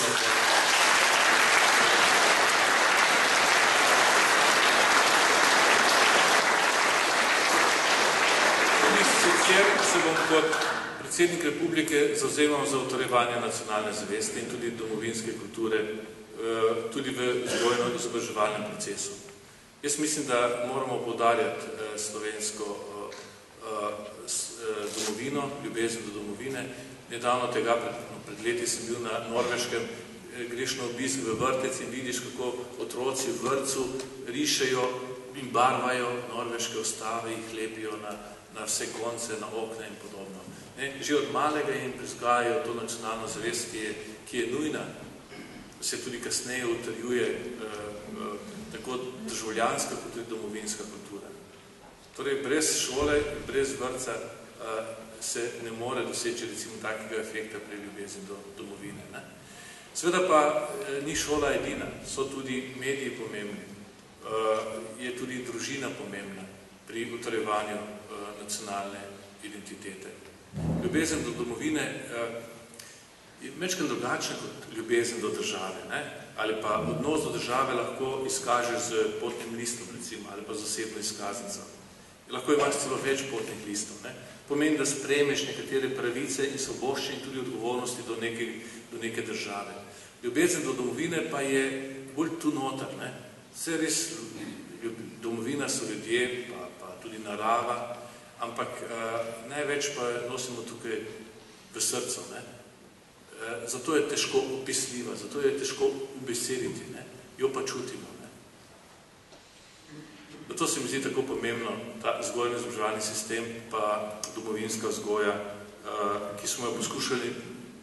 Sicer se bom kot predsednik republike zavzemal za utrjevanje nacionalne zavesti in tudi domovinske kulture, tudi v vzgojno-izobraževalnem procesu. Jaz mislim, da moramo poudarjati slovensko domovino, ljubezen do domovine. Nedavno tega, pred leti sem bil na Norveškem, greš na obisk v vrtec in vidiš, kako otroci v vrtcu rišejo in barvajo norveške ostave, jih lepijo na vse konce, na okna in podobno. Že od malega jim prezgajajo to nacionalno zavest, ki je nujna, se tudi kasneje utrjuje tako državljanska kot tudi domovinska kultura. Torej, brez šole, brez vrtca se ne more doseči recimo takega efekta pri ljubezni do domovine. Ne? Seveda pa ni šola edina, so tudi mediji pomembni, je tudi družina pomembna pri utrjevanju nacionalne identitete. Ljubezen do domovine je večkrat drugačna kot ljubezen do države, ne? Ali pa odnos do države lahko izkažeš z potnim listom, recimo, ali pa z osebno izkaznico. Lahko imaš celo več potnih listov. Ne? Pomeni, da sprejmeš nekatere pravice in svoboščine in tudi odgovornosti do neke države. Ljubezen do domovine pa je bolj tu noter. Ne? Vse res, domovina so ljudje, pa tudi narava, ampak največ pa nosimo tukaj v srcu. Ne? Zato je težko opisljiva, zato je težko ubesediti, ne? Jo pa čutimo. Ne? Zato se mi zdi tako pomembno ta vzgojno-izobraževalni sistem pa domovinska vzgoja, ki smo jo poskušali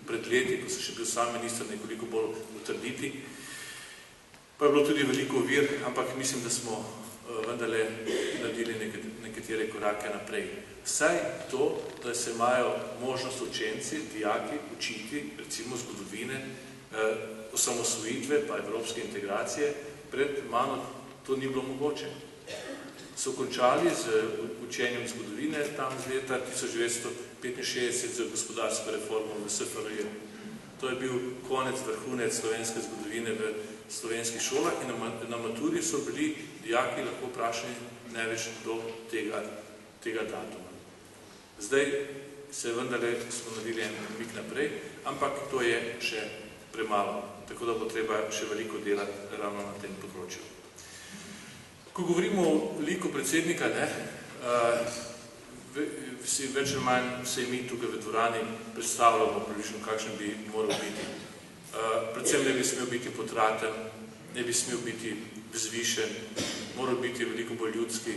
pred leti, ko sem še bil sam minister, nekoliko bolj utrditi. Pa je bilo tudi veliko ovir, ampak mislim, da smo vendarle naredili nekatere korake naprej. Vsaj to, da se imajo možnost učenci, dijaki učiti, recimo zgodovine, osamosvojitve pa evropske integracije, pred mano to ni bilo mogoče. So končali z učenjem zgodovine tam z leta 1965 z gospodarsko reformo v SFRJ. To je bil konec, vrhunec slovenske zgodovine v slovenskih šolah in na maturi so bili dijaki lahko vprašani največ do tega datuma. Zdaj se vendarle smo naredili en premik naprej, ampak to je še premalo, tako da bo treba še veliko delati ravno na tem področju. Ko govorimo o liku predsednika, vsi več ali manj vse mi tukaj v dvorani predstavljamo približno, kakšen bi moral biti. Predvsem ne bi smel biti potraten, ne bi smel biti vzvišen, moral biti veliko bolj ljudski.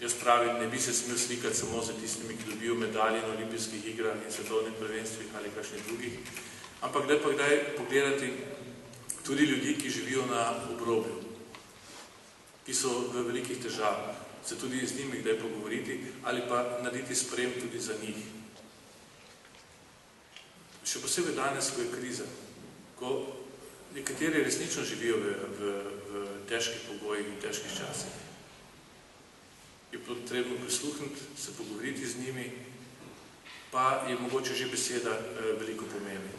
Jaz pravim, ne bi se smel slikati samo za tistimi, ki dobijo medalje na olimpijskih igrah in svetovnih prvenstvih ali kakšnih drugih, ampak da pa kdaj pogledati tudi ljudi, ki živijo na obrobju, ki so v velikih težavah, se tudi z njimi kdaj pogovoriti ali pa narediti sprejem tudi za njih. Še posebej danes, ko je kriza, ko nekateri resnično živijo v težkih pogojih in težkih časih, je potrebno prisluhniti, se pogovoriti z njimi, pa je mogoče že beseda veliko pomembna.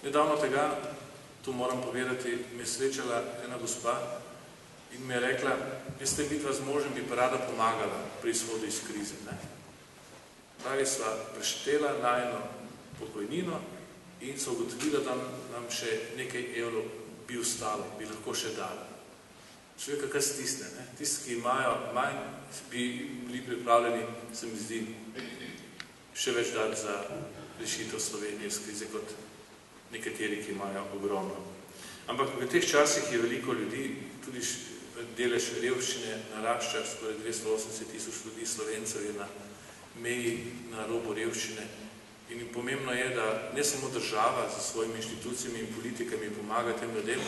Nedavno tega, to moram povedati, me je srečala ena gospa in mi je rekla, veste, vidva z možem bi pa rada pomagala pri izhodu iz krize. Ne? Pravi, sva preštela najno pokojnino in so ugotovila, da nam še nekaj evrov bi ostalo, bi lahko še dala. Človeka kar stisne. Ne? Tisti, ki imajo manj, bi bili pripravljeni, se mi zdi, še več dati za rešitev Slovenije iz krize kot nekateri, ki imajo ogromno. Ampak v teh časih je veliko ljudi, tudi delež revščine narašča, skoraj 280 tisoč ljudi Slovencev je na meji, na robu revščine. In pomembno je, da ne samo država z svojimi inštitucijami in politikami pomaga tem ljudem,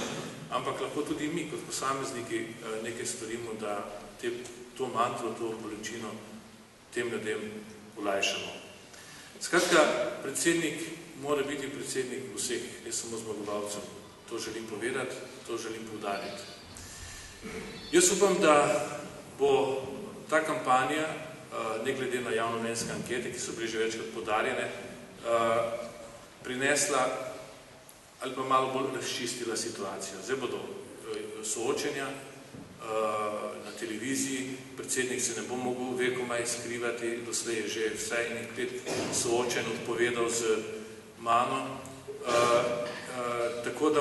ampak lahko tudi mi kot posamezniki nekaj storimo, da to mantro, to bolečino tem ljudem olajšamo. Skratka, predsednik mora biti predsednik vseh, ne samo zmagovalcev. To želim povedati, to želim poudariti. Jaz upam, da bo ta kampanja, ne glede na javnomnenjske ankete, ki so bili že večkrat podarjene, prinesla ali pa malo bolj razčistila situacijo. Zdaj bodo soočenja na televiziji, predsednik se ne bo mogel vekomaj skrivati, doslej je že vsaj nekaj soočen odpovedal z mano, tako da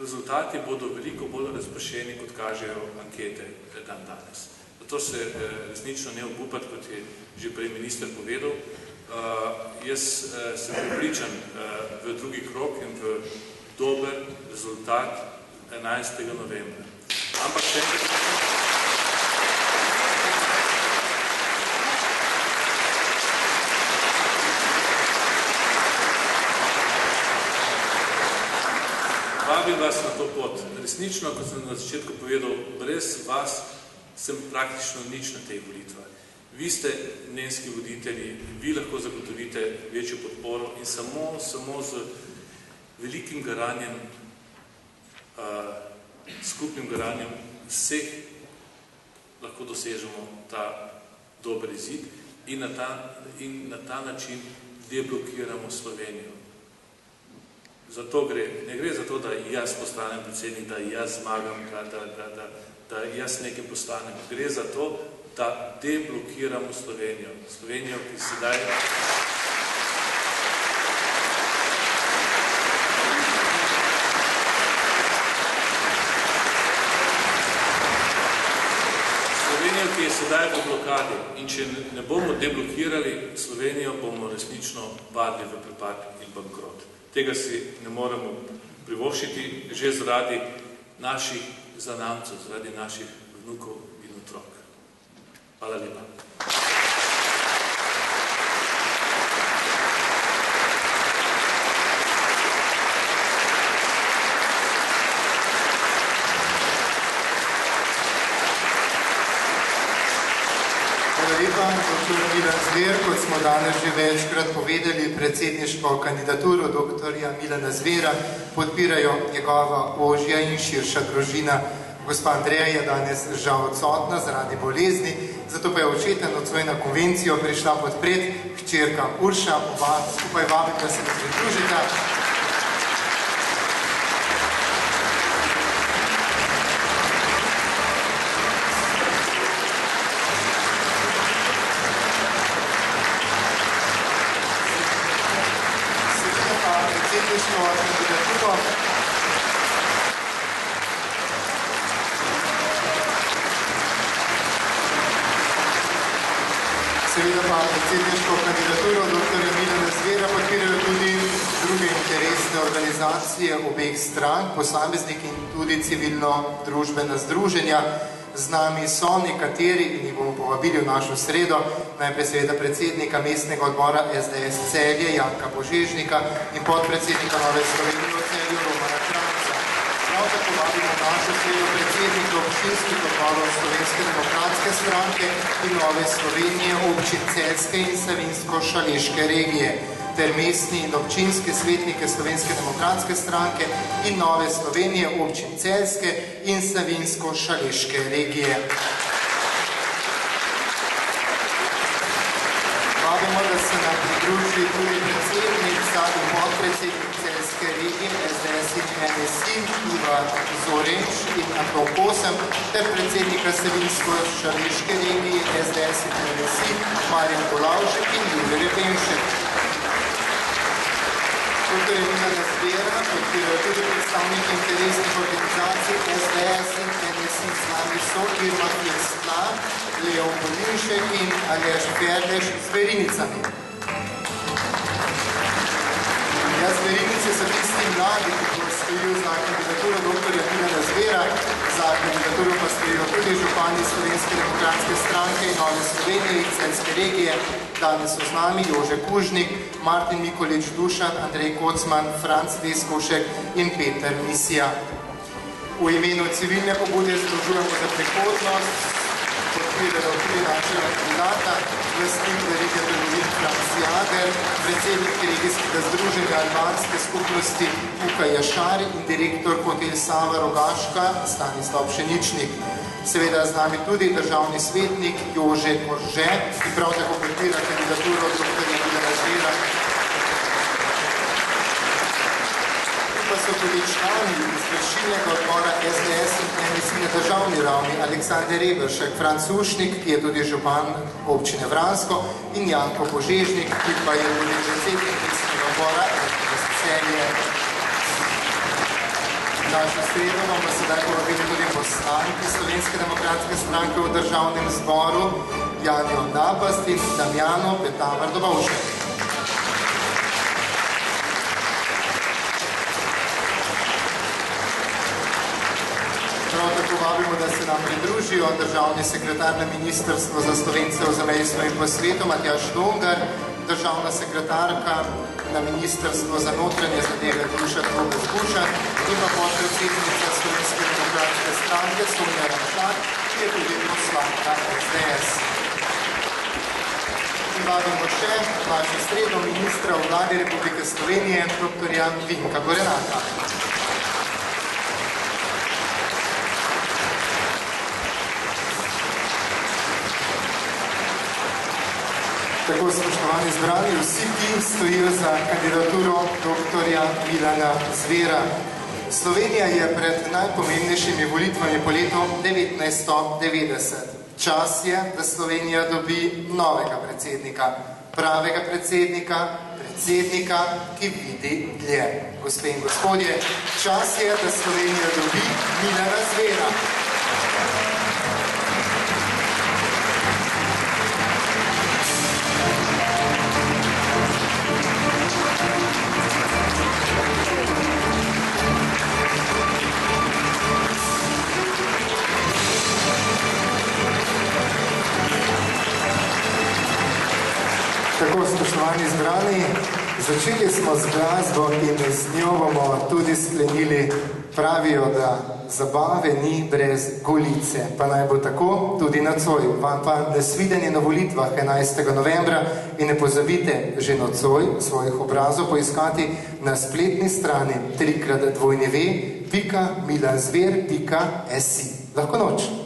rezultati bodo veliko bolj razpršeni, kot kažejo ankete dan danes. Zato se resnično ne obupati, kot je že prej minister povedal. Jaz sem pripričan v drugi krog in v dober rezultat 11. novembra. Ampak še vabim vas na to pot. Resnično, kot sem na začetku povedal, brez vas sem praktično nič na tej volitvah. Vi ste mnenjski voditelji, vi lahko zagotovite večjo podporo in samo z velikim garanjem, skupnim garanjem vseh lahko dosežemo ta dober izid in na ta način deblokiramo Slovenijo. Zato gre. Ne gre za to, da jaz postanem predsednik, da jaz zmagam, da jaz nekaj postanem. Gre za to, da deblokiramo Slovenijo. Slovenijo, ki sedaj je sedaj v blokadi in če ne bomo deblokirali Slovenijo, bomo resnično padli v prepad in bankrot. Tega si ne moremo privoščiti že zaradi naših zanamcev, zaradi naših vnukov in otrok. Hvala lepa. Hvala lepa, dr. Milan Zver. Kot smo danes že večkrat povedali, predsedniško kandidaturo dr. Milana Zvera podpirajo njegova ožja in širša družina. Gospa Andreja je danes žal odsotna zaradi bolezni, zato pa je očeta nocoj na konvencijo prišla podpret hčerka Urša. Oba skupaj vabim, da se mi pridružita. Seveda pa predsedniško kandidaturo dr. Milana Zvera podpirajo tudi druge interesne organizacije obeh strank, posamezniki in tudi civilno-družbena združenja. Z nami so nekateri in jih bomo povabili v našo sredo, najprej seveda predsednika mestnega odbora SDS Celje Janka Božežnika in podpredsednika Nove Slovenije v Celju Romana Kranjca. Prav tako vabimo našo sredo predsednika občinskih odborov Slovenske demokratske stranke in Nove Slovenije občin Celjske in Savinjsko-Šaleške regije ter mestni in občinske svetnike Slovenske demokratske stranke in Nove Slovenije občin Celjske in Savinjsko-Šaleške regije. Vabimo, da se nam pridruži tudi predsednica in podpredsednik Celjske regije SDS in NSI Iva Zorenč in Anton Kosem ter predsednika Savinjsko-Šaleške regije SDS in NSI Marjan Polavšek in Jure Repenšek. Dr. Milana Zvera podpirajo tudi predstavniki interesnih organizacij SDS in NSI z nami so Irma Firsla, Leon Polinšek in Aleš Perdeš z Verinicami. Verinice so tisti mladi, ki stojijo za kandidaturo dr. Milana Zvera, za kandidaturo pa stojijo tudi župani Slovenske demokratske stranke in Nove Slovenije in Celjske regije. Danes so z nami Jože Kužnik, Martin Mikolič Dušan, Andrej Kocman, Franc Veskovšek in Peter Misija. V imenu civilne pobude združujemo za prihodnost, podpirajo tudi našega kandidata, vlastnik verige trgovin Franc Jager, predsednik regijskega združenja albanske skupnosti Uka Jašar in direktor Hotel Sava Rogaška Stanislav Pšeničnik. Seveda z nami tudi državni svetnik Jože Korže, ki prav tako podpira kandidaturo dr. Milana Zvera. Pa so tudi člani izvršilnega odbora SDS in NSI na državni ravni Aleksander Reberšek, Franc Ušnik, ki je tudi župan občine Vransko, in Janko Požežnik, ki pa je tudi predsednik izvršilnega odbora Celje. Našo sredo bomo sedaj povabili tudi poslanki Slovenske demokratske stranke v državnem zboru Janjo Napast in Damjano Petavar Dobovšek. Prav tako vabimo, da se nam pridružijo državni sekretar na Ministrstvo za Slovence v zamejstvu in po svetu Matjaž Dongar, državna sekretarka na Ministrstvo za notranje zadeve Duša Trobez-Bušan in pa podpredsednica Slovenske demokratske stranke Sonja Ramšak, ki je tudi poslanka SDS. In vabimo še našo sredo ministra v Vladi Republike Slovenije, dr. Vinka Gorenaka. Tako, spoštovani zbrani, vsi, ki stojijo za kandidaturo dr. Milana Zvera. Slovenija je pred najpomembnejšimi volitvami po letu 1990. Čas je, da Slovenija dobi novega predsednika, pravega predsednika, ki vidi dlje. Gospe in gospodje, čas je, da Slovenija dobi Milana Zvera. Tako, spoštovani zbrani, začeli smo z glasbo in z njo bomo tudi sklenili. Pravijo, da zabave ni brez golice, pa naj bo tako tudi nocoj. Vam pa nasvidenje na volitvah 11. novembra in ne pozabite že nocoj svojih obrazov poiskati na spletni strani www.milanzver.si. Lahko noč.